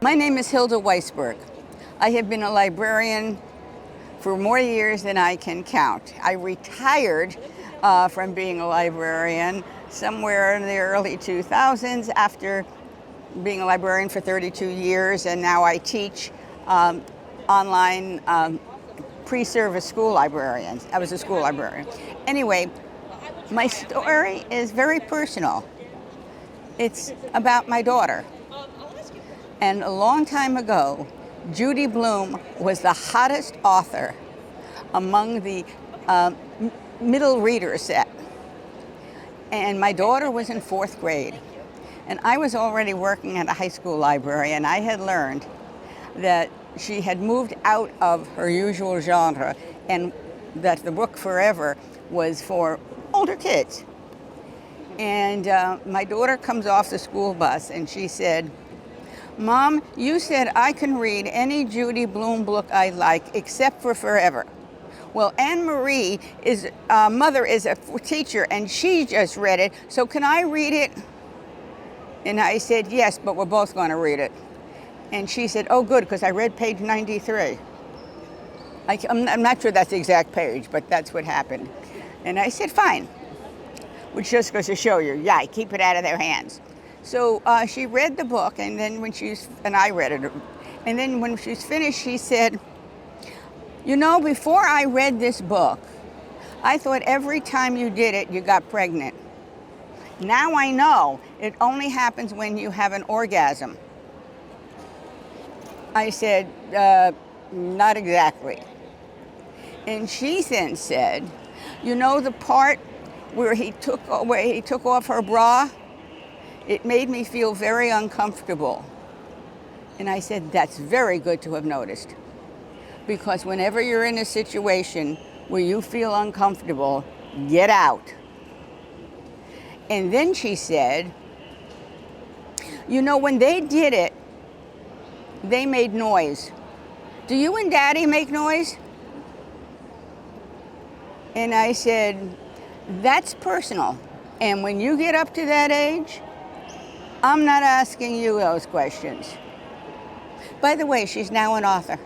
My name is Hilda Weisberg. I have been a librarian for more years than I can count. I retired from being a librarian somewhere in the early 2000s after being a librarian for 32 years, and now I teach online pre-service school librarians. I was a school librarian. Anyway, my story is very personal. It's about my daughter. And a long time ago, Judy Blume was the hottest author among the middle reader set. And my daughter was in 4th grade. And I was already working at a high school library, and I had learned that she had moved out of her usual genre and that the book Forever was for older kids. And my daughter comes off the school bus and she said, "Mom, you said I can read any Judy Blume book I like except for Forever. Well, Anne Marie is mother is a teacher and she just read it, so can I read it?" And I said, "Yes, but we're both going to read it." And she said, "Oh, good, because I read page 93. I'm not sure that's the exact page, but that's what happened. And I said, "Fine," which just goes to show you, yeah, keep it out of their hands. So she read the book, and then and I read it. And then when she was finished, she said, "You know, before I read this book, I thought every time you did it, you got pregnant. Now I know it only happens when you have an orgasm." I said, "Not exactly." And she then said, "You know the part where he took off her bra? It made me feel very uncomfortable." And I said, "That's very good to have noticed. Because whenever you're in a situation where you feel uncomfortable, get out." And then she said, "You know, when they did it, they made noise. Do you and Daddy make noise?" And I said, "That's personal. And when you get up to that age, I'm not asking you those questions." By the way, she's now an author.